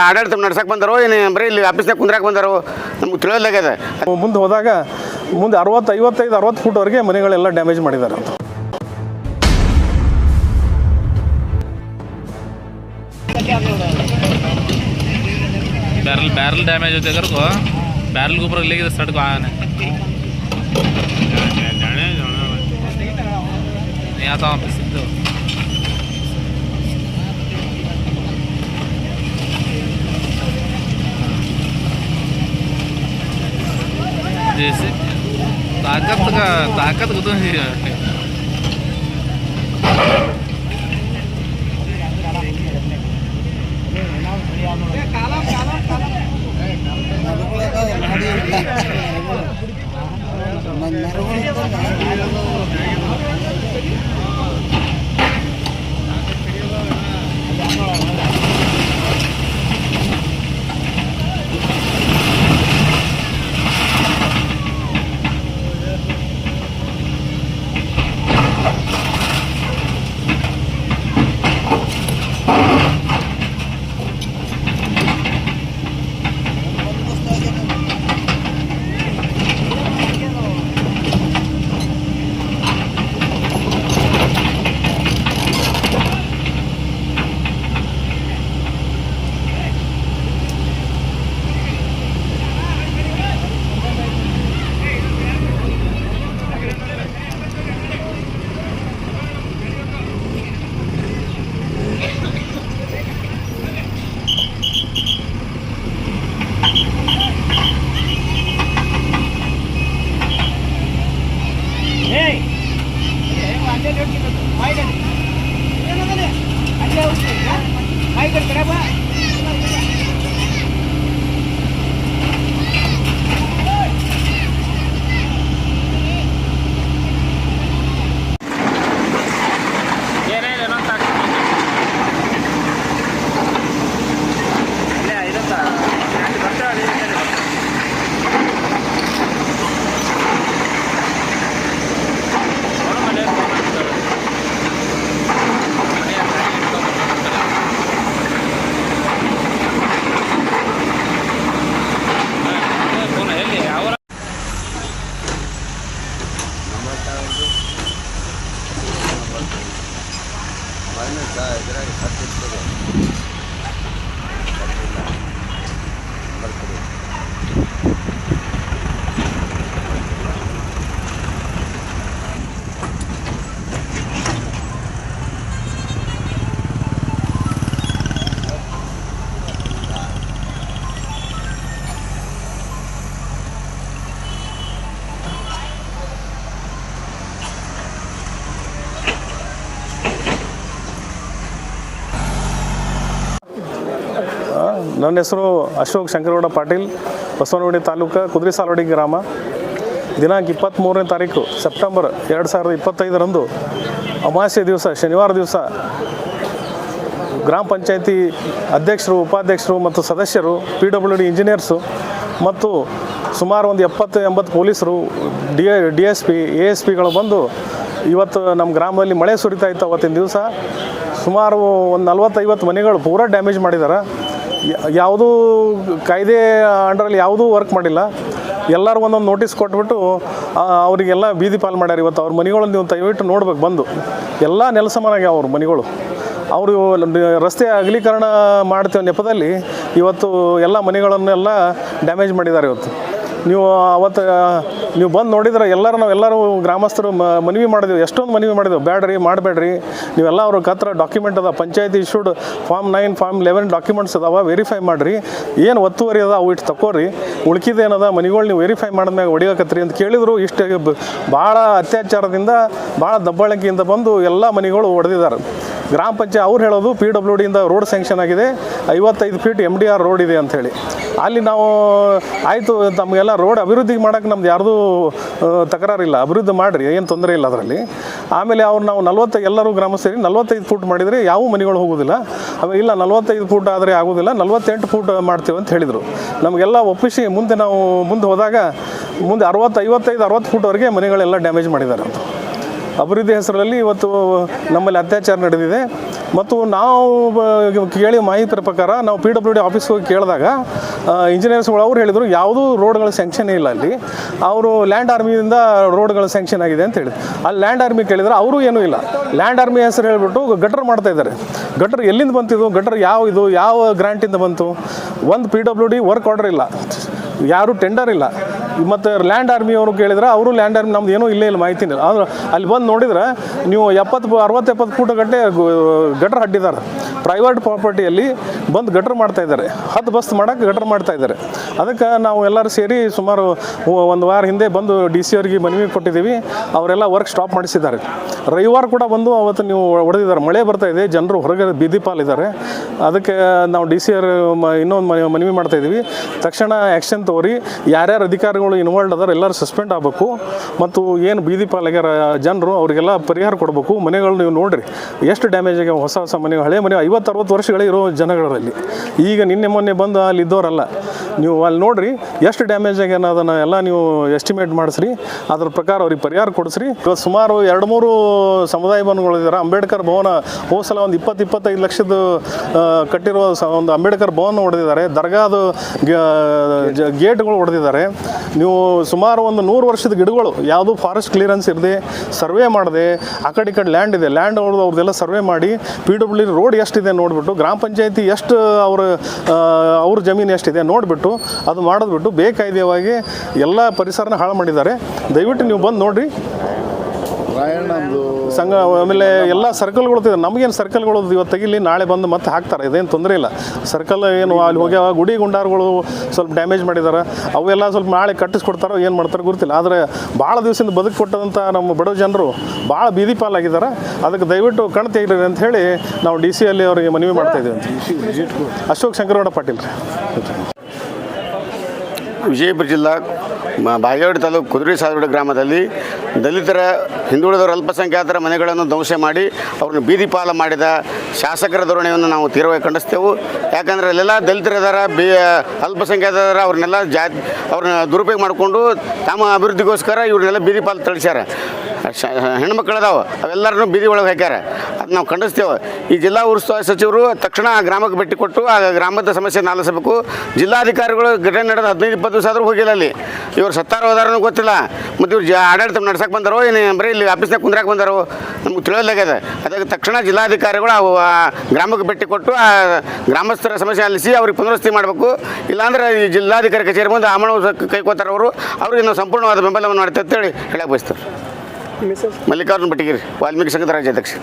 ಆಡಳಿತ ನಡ್ಸಕ್ಕೆ ಬಂದಾರೋ ಏನು ಬರೀ ಇಲ್ಲಿ ಆಫೀಸ್ನಾಗ ಕುಂದ್ರಾಕ ಬಂದಾರೋ ನಮ್ಗೆ ತಿಳಿಯೋದಾಗ್ಯದ. ಮುಂದೆ ಹೋದಾಗ ಮುಂದೆ 55-60 ಫುಟ್ವರೆಗೆ ಮನೆಗಳೆಲ್ಲ ಡ್ಯಾಮೇಜ್ ಮಾಡಿದ್ದಾರೆ ಅಂತ. बैरल डैमेज होते अगर को बैरल के ऊपर लेके सड़क आया नहीं आता ऑफिस तो जैसे ताकत को तो ನನ್ನ ಹೆಸರು ಅಶೋಕ್ ಶಂಕರಗೌಡ ಪಾಟೀಲ್, ಬಸವನಗುಡಿ ತಾಲೂಕು, ಕುದುರೆ ಸಾಲವಾಡಿ ಗ್ರಾಮ. ದಿನಾಂಕ 23ನೇ ತಾರೀಕು ಸೆಪ್ಟೆಂಬರ್ 2025ರಂದು ಅಮಾವಾಸ್ಯೆ ದಿವಸ, ಶನಿವಾರ ದಿವಸ ಗ್ರಾಮ ಪಂಚಾಯತಿ ಅಧ್ಯಕ್ಷರು, ಉಪಾಧ್ಯಕ್ಷರು ಮತ್ತು ಸದಸ್ಯರು, PWD ಇಂಜಿನಿಯರ್ಸು ಮತ್ತು ಸುಮಾರು ಒಂದು 70-80 ಪೊಲೀಸರು, DSP, ASPಗಳು ಬಂದು ಇವತ್ತು ನಮ್ಮ ಗ್ರಾಮದಲ್ಲಿ ಮಳೆ ಸುರಿತಾ ಇತ್ತು. ಅವತ್ತಿನ ದಿವಸ ಸುಮಾರು ಒಂದು 40-50 ಮನೆಗಳು ಪೂರಾ ಡ್ಯಾಮೇಜ್ ಮಾಡಿದ್ದಾರೆ. ಯಾವುದೂ ಕಾಯ್ದೆ ಅಂಡರಲ್ಲಿ ಯಾವುದೂ ವರ್ಕ್ ಮಾಡಿಲ್ಲ. ಎಲ್ಲರೂ ಒಂದೊಂದು ನೋಟಿಸ್ ಕೊಟ್ಬಿಟ್ಟು ಅವರಿಗೆಲ್ಲ ಬೀದಿ ಪಾಲು ಮಾಡ್ಯಾರ. ಇವತ್ತು ಅವ್ರ ಮನೆಗಳನ್ನು ನೀವು ದಯವಿಟ್ಟು ನೋಡ್ಬೇಕು ಬಂದು. ಎಲ್ಲ ನೆಲಸಮಾನಾಗ್ಯಾವ ಅವ್ರ ಮನೆಗಳು. ಅವರು ರಸ್ತೆ ಅಗಲೀಕರಣ ಮಾಡ್ತೀವಿ ನೆಪದಲ್ಲಿ ಇವತ್ತು ಎಲ್ಲ ಮನೆಗಳನ್ನೆಲ್ಲ ಡ್ಯಾಮೇಜ್ ಮಾಡಿದ್ದಾರೆ. ಇವತ್ತು ನೀವು ಬಂದು ನೋಡಿದ್ರೆ ನಾವೆಲ್ಲರೂ ಗ್ರಾಮಸ್ಥರು ಮನವಿ ಮಾಡಿದೆವು, ಎಷ್ಟೊಂದು ಮನವಿ ಮಾಡಿದೆವು, ಬೇಡ್ರಿ ಮಾಡಬೇಡ್ರಿ ನೀವೆಲ್ಲ ಅವ್ರ ಹತ್ರ ಡಾಕ್ಯುಮೆಂಟ್ ಅದ, ಪಂಚಾಯತಿ ಇಶ್ಯೂಡ್ ಫಾರ್ಮ್ 9, ಫಾರ್ಮ್ 11 ಡಾಕ್ಯುಮೆಂಟ್ಸ್ ಅದಾವ, ವೆರಿಫೈ ಮಾಡಿರಿ, ಏನು ಒತ್ತುವರಿ ಅದ ಅವು ಇಟ್ಟು ತಗೋರಿ, ಉಳ್ಕಿದೇನದ ಮನೆಗಳು ನೀವು ವೆರಿಫೈ ಮಾಡಿದ್ಮ್ಯಾಗ ಹೊಡಿಯಕತ್ರಿ ಅಂತ ಕೇಳಿದ್ರು. ಇಷ್ಟು ಭಾಳ ಅತ್ಯಾಚಾರದಿಂದ, ಭಾಳ ದಬ್ಬಾಳಿಕೆಯಿಂದ ಬಂದು ಎಲ್ಲ ಮನೆಗಳು ಹೊಡೆದಿದ್ದಾರೆ. ಗ್ರಾಮ ಪಂಚಾಯತ್ ಅವ್ರು ಹೇಳೋದು PWDಯಿಂದ ರೋಡ್ ಸ್ಯಾಂಕ್ಷನ್ ಆಗಿದೆ, 55 ಫೀಟ್ MDR ರೋಡ್ ಇದೆ ಅಂಥೇಳಿ. ಅಲ್ಲಿ ನಾವು ಆಯಿತು, ತಮಗೆಲ್ಲ ರೋಡ್ ಅಭಿವೃದ್ಧಿ ಮಾಡೋಕ್ಕೆ ನಮ್ದು ಯಾರ್ದು ತಕರಾರಿಲ್ಲ, ಅಭಿವೃದ್ಧಿ ಮಾಡಿರಿ, ಏನು ತೊಂದರೆ ಇಲ್ಲ ಅದರಲ್ಲಿ. ಆಮೇಲೆ ನಾವು 40 ಎಲ್ಲರೂ ಗ್ರಾಮಸ್ಥರಿ 45 ಫೂಟ್ ಮಾಡಿದರೆ ಯಾವ ಮನೆಗಳು ಹೋಗೋದಿಲ್ಲ. ಇಲ್ಲ 45 ಫೂಟ್ ಆದರೆ ಆಗೋದಿಲ್ಲ, 48 ಫೂಟ್ ಮಾಡ್ತೀವಿ ಅಂತ ಹೇಳಿದರು. ನಮಗೆಲ್ಲ ಒಪ್ಪಿಸಿ ಮುಂದೆ ಹೋದಾಗ 55-60 ಫೂಟ್ವರೆಗೆ ಮನೆಗಳೆಲ್ಲ ಡ್ಯಾಮೇಜ್ ಮಾಡಿದ್ದಾರೆ ಅಂತ. ಅಭಿವೃದ್ಧಿ ಹೆಸರಲ್ಲಿ ಇವತ್ತು ನಮ್ಮಲ್ಲಿ ಅತ್ಯಾಚಾರ ನಡೆದಿದೆ. ಮತ್ತು ನಾವು ಕೇಳಿ ಮಾಹಿತಿ ಪ್ರಕಾರ ನಾವು PWD ಆಫೀಸ್ಗೆ ಹೋಗಿ ಕೇಳಿದಾಗ ಇಂಜಿನಿಯರ್ಸ್ಗಳು ಅವ್ರು ಹೇಳಿದರು ಯಾವುದೂ ರೋಡ್ಗಳ ಸ್ಯಾಂಕ್ಷನ್ ಇಲ್ಲ ಅಲ್ಲಿ, ಅವರು ಲ್ಯಾಂಡ್ ಆರ್ಮಿಯಿಂದ ರೋಡ್ಗಳ ಸ್ಯಾಂಕ್ಷನ್ ಆಗಿದೆ ಅಂತ ಹೇಳಿ. ಅಲ್ಲಿ ಲ್ಯಾಂಡ್ ಆರ್ಮಿ ಕೇಳಿದ್ರೆ ಅವರು ಏನೂ ಇಲ್ಲ. ಲ್ಯಾಂಡ್ ಆರ್ಮಿ ಹೆಸರು ಹೇಳಿಬಿಟ್ಟು ಗಟ್ರ್ ಮಾಡ್ತಾ ಇದ್ದಾರೆ. ಗಟ್ರ್ ಎಲ್ಲಿಂದ ಬಂತಿದ್ದು, ಗಟ್ರ್ ಯಾವ ಗ್ರಾಂಟಿಂದ ಬಂತು? ಒಂದು PWD ವರ್ಕ್ ಆರ್ಡರ್ ಇಲ್ಲ, ಯಾರು ಟೆಂಡರ್ ಇಲ್ಲ. ಮತ್ತು ಲ್ಯಾಂಡ್ ಆರ್ಮಿ ಅವರು ಕೇಳಿದ್ರೆ ಅವರು ಲ್ಯಾಂಡ್ ಆರ್ಮಿ ನಮ್ದು ಏನೂ ಇಲ್ಲೇ ಇಲ್ಲ, ಮಾಹಿತಿನೇ ಇಲ್ಲ. ಆದ್ರೆ ಅಲ್ಲಿ ಬಂದು ನೋಡಿದ್ರೆ ನೀವು 60-70 ಫೂಟ್ ಗಟ್ಟೆ ಗಟ್ರ್ ಹಡ್ಡಿದ್ದಾರೆ. ಪ್ರೈವೇಟ್ ಪ್ರಾಪರ್ಟಿಯಲ್ಲಿ ಬಂದು ಗಟ್ರ್ ಮಾಡ್ತಾ ಇದ್ದಾರೆ, 10 ಬಸ್ ಮಾಡೋಕ್ಕೆ ಗಟ್ರ್ ಮಾಡ್ತಾ ಇದ್ದಾರೆ. ಅದಕ್ಕೆ ನಾವು ಎಲ್ಲರೂ ಸೇರಿ ಸುಮಾರು 1 ವಾರ ಹಿಂದೆ ಬಂದು DC ಅವರಿಗೆ ಮನವಿ ಕೊಟ್ಟಿದ್ದೀವಿ. ಅವರೆಲ್ಲ ವರ್ಕ್ ಸ್ಟಾಪ್ ಮಾಡಿಸಿದ್ದಾರೆ. ರವಿವಾರ ಕೂಡ ಬಂದು ಅವತ್ತು ನೀವು ಹೊಡೆದಿದ್ದಾರೆ, ಮಳೆ ಬರ್ತಾ ಇದೆ, ಜನರು ಹೊರಗೆ ಬೀದಿ ಪಾಲಿದ್ದಾರೆ. ಅದಕ್ಕೆ ನಾವು DC ಅವರು ಇನ್ನೊಂದು ಮನವಿ ಮಾಡ್ತಾಯಿದ್ದೀವಿ, ತಕ್ಷಣ ಆ್ಯಕ್ಷನ್ ತಗೋರಿ. ಯಾರ್ಯಾರು ಅಧಿಕಾರಿಗಳು ಇನ್ವಾಲ್ವ್ ಅದಾರ ಎಲ್ಲರೂ ಸಸ್ಪೆಂಡ್ ಆಗಬೇಕು. ಮತ್ತು ಏನು ಬೀದಿ ಪಾಲಾಗ್ಯಾರ ಜನರು ಅವರಿಗೆಲ್ಲ ಪರಿಹಾರ ಕೊಡಬೇಕು. ಮನೆಗಳು ನೀವು ನೋಡಿರಿ ಎಷ್ಟು ಡ್ಯಾಮೇಜ್ ಆಗ್ಯಾವ, ಹೊಸ ಮನೆ, ಹಳೆ ಮನೆ 50-60 ವರ್ಷಗಳೇ ಇರೋ ಜನಗಳಲ್ಲಿ. ಈಗ ನಿನ್ನೆ ಮೊನ್ನೆ ಬಂದು ಅಲ್ಲಿ ಇದ್ದವರಲ್ಲ, ನೀವು ಅಲ್ಲಿ ನೋಡಿರಿ ಎಷ್ಟು ಡ್ಯಾಮೇಜ್ ಆಗ್ಯಾನ. ಅದನ್ನು ಎಲ್ಲ ನೀವು ಎಸ್ಟಿಮೇಟ್ ಮಾಡಿಸ್ರಿ, ಅದ್ರ ಪ್ರಕಾರ ಅವ್ರಿಗೆ ಪರಿಹಾರ ಕೊಡಿಸ್ರಿ. ಇವತ್ತು ಸುಮಾರು 2-3 ಸಮುದಾಯ ಭವನಗಳಿದ್ದಾರೆ. ಅಂಬೇಡ್ಕರ್ ಭವನ ಹೋದ ಸಲ ಒಂದು 20-25 ಲಕ್ಷದ ಕಟ್ಟಿರೋ ಒಂದು ಅಂಬೇಡ್ಕರ್ ಭವನ ಹೊಡೆದಿದ್ದಾರೆ. ದರ್ಗಾದು ಗೇಟ್ಗಳು ಹೊಡೆದಿದ್ದಾರೆ. ನೀವು ಸುಮಾರು ಒಂದು 100 ವರ್ಷದ ಗಿಡಗಳು ಯಾವುದು ಫಾರೆಸ್ಟ್ ಕ್ಲಿಯರೆನ್ಸ್ ಇರದೆ, ಸರ್ವೆ ಮಾಡದೆ, ಆ ಕಡೆ ಈ ಕಡೆ ಲ್ಯಾಂಡ್ ಇದೆ, ಲ್ಯಾಂಡ್ ಅವ್ರದ್ದೆಲ್ಲ ಸರ್ವೆ ಮಾಡಿ PWD ರೋಡ್ ಎಷ್ಟಿದೆ ನೋಡಿಬಿಟ್ಟು, ಗ್ರಾಮ ಪಂಚಾಯತಿ ಎಷ್ಟು ಅವ್ರ ಜಮೀನು ಎಷ್ಟಿದೆ ನೋಡಿಬಿಟ್ಟು ಅದು ಮಾಡೋದ್ಬಿಟ್ಟು ಬೇಕಾಯ್ದೆವಾಗಿ ಎಲ್ಲ ಪರಿಸರನ ಹಾಳು ಮಾಡಿದ್ದಾರೆ. ದಯವಿಟ್ಟು ನೀವು ಬಂದು ನೋಡಿರಿ. ಸಂಘ ಆಮೇಲೆ ಎಲ್ಲ ಸರ್ಕಲ್ಗಳು ನಮಗೇನು ಸರ್ಕಲ್ಗಳು ಇವತ್ತು ತೆಗಿಲಿ, ನಾಳೆ ಬಂದು ಮತ್ತೆ ಹಾಕ್ತಾರೆ, ಇದೇನು ತೊಂದರೆ ಇಲ್ಲ. ಸರ್ಕಲ್ ಏನು ಅಲ್ಲಿ ಹೋಗ್ಯಾವ, ಗುಡಿ ಗುಂಡಾರುಗಳು ಸ್ವಲ್ಪ ಡ್ಯಾಮೇಜ್ ಮಾಡಿದ್ದಾರೆ, ಅವೆಲ್ಲ ಸ್ವಲ್ಪ ನಾಳೆ ಕಟ್ಟಿಸ್ಕೊಡ್ತಾರೋ ಏನು ಮಾಡ್ತಾರೆ ಗೊತ್ತಿಲ್ಲ. ಆದರೆ ಭಾಳ ದಿವಸದಿಂದ ಬದುಕು ಕೊಟ್ಟಂಥ ನಮ್ಮ ಬಡವ ಜನರು ಭಾಳ ಬೀದಿ ಪಾಲಾಗಿದ್ದಾರೆ. ಅದಕ್ಕೆ ದಯವಿಟ್ಟು ಕಣ್ ತೆಗೀರಿ ಅಂತ ಹೇಳಿ ನಾವು DC ಅಲ್ಲಿ ಅವರಿಗೆ ಮನವಿ ಮಾಡ್ತಾಯಿದ್ದೀವಿ ಅಂತ. ಅಶೋಕ್ ಶಂಕರಗೌಡ ಪಾಟೀಲ್ ರೀ, ವಿಜಯಪುರ ಜಿಲ್ಲಾ ಬಾಗೇವಾಡಿ ತಾಲೂಕು ಕುದುರೆ ಸಾಗರ ಗ್ರಾಮದಲ್ಲಿ ದಲಿತರ, ಹಿಂದುಳಿದವರ, ಅಲ್ಪಸಂಖ್ಯಾತರ ಮನೆಗಳನ್ನು ಧ್ವಂಸ ಮಾಡಿ ಅವ್ರನ್ನ ಬೀದಿ ಪಾಲು ಮಾಡಿದ ಶಾಸಕರ ಧೋರಣೆಯನ್ನು ನಾವು ತೀವ್ರವಾಗಿ ಖಂಡಿಸ್ತೇವೆ. ಯಾಕಂದರೆ ಅಲ್ಲೆಲ್ಲ ದಲಿತರಿದಾರ, ಅಲ್ಪಸಂಖ್ಯಾತರ, ಅವ್ರನ್ನೆಲ್ಲ ಅವ್ರನ್ನ ದುರುಪಯೋಗ ಮಾಡಿಕೊಂಡು ತಮ್ಮ ಅಭಿವೃದ್ಧಿಗೋಸ್ಕರ ಇವ್ರನ್ನೆಲ್ಲ ಬೀದಿ ಪಾಲು ತಳಿಸ್ಯಾರ. ಹೆಣ್ಮಕ್ಳು ಅದಾವೆ, ಅವೆಲ್ಲರನ್ನೂ ಬೀದಿ ಒಳಗೆ ಹಾಕ್ಯಾರ. ಅದು ನಾವು ಖಂಡಿಸ್ತೇವೆ. ಈ ಜಿಲ್ಲಾ ಉಸ್ತುವಾರಿ ಸಚಿವರು ತಕ್ಷಣ ಆ ಗ್ರಾಮಕ್ಕೆ ಭೇಟಿ ಕೊಟ್ಟು ಆ ಗ್ರಾಮದ ಸಮಸ್ಯೆ ಆಲಿಸಬೇಕು. ಜಿಲ್ಲಾಧಿಕಾರಿಗಳು ಘಟನೆ ನಡೆದ 15-20 ದಿವಸ ಆದರೂ ಹೋಗಿಲ್ಲ ಅಲ್ಲಿ. ಇವ್ರು ಸತ್ತಾರೋ ಹೋದಾರನೂ ಗೊತ್ತಿಲ್ಲ. ಮತ್ತು ಇವ್ರು ಆಡಳಿತ ನಡ್ಸಕ್ಕೆ ಬಂದಾರೋ ಏನು ಬರೀ ಇಲ್ಲಿ ಆಫೀಸ್ನಾಗ ಕುಂದ್ರಾಕೆ ಬಂದಾರೋ ನಮ್ಗೆ ತಿಳಿಯೋದಾಗ್ಯದ. ಅದಕ್ಕೆ ತಕ್ಷಣ ಜಿಲ್ಲಾಧಿಕಾರಿಗಳು ಆ ಗ್ರಾಮಕ್ಕೆ ಭೇಟಿ ಕೊಟ್ಟು ಆ ಗ್ರಾಮಸ್ಥರ ಸಮಸ್ಯೆ ಆಲಿಸಿ ಅವ್ರಿಗೆ ಪುನರ್ವಸತಿ ಮಾಡಬೇಕು. ಇಲ್ಲಾಂದ್ರೆ ಈ ಜಿಲ್ಲಾಧಿಕಾರಿ ಕಚೇರಿ ಮುಂದೆ ಆಮಣ ಕೈಕೋತಾರೆ ಅವ್ರಿಗೆ ನಾವು ಸಂಪೂರ್ಣವಾದ ಬೆಂಬಲವನ್ನು ಮಾಡ್ತೇವೆ ಅಂತೇಳಿ ಹೇಳಕ್ಕೆ ಬಯಸ್ತಾರೆ. ಮಲ್ಲಿಕಾರ್ಜುನ ಬಟ್ಟಿಗಿರಿ, ವಾಲ್ಮೀಕಿ ಸಂಘದ ರಾಜ್ಯಾಧ್ಯಕ್ಷ.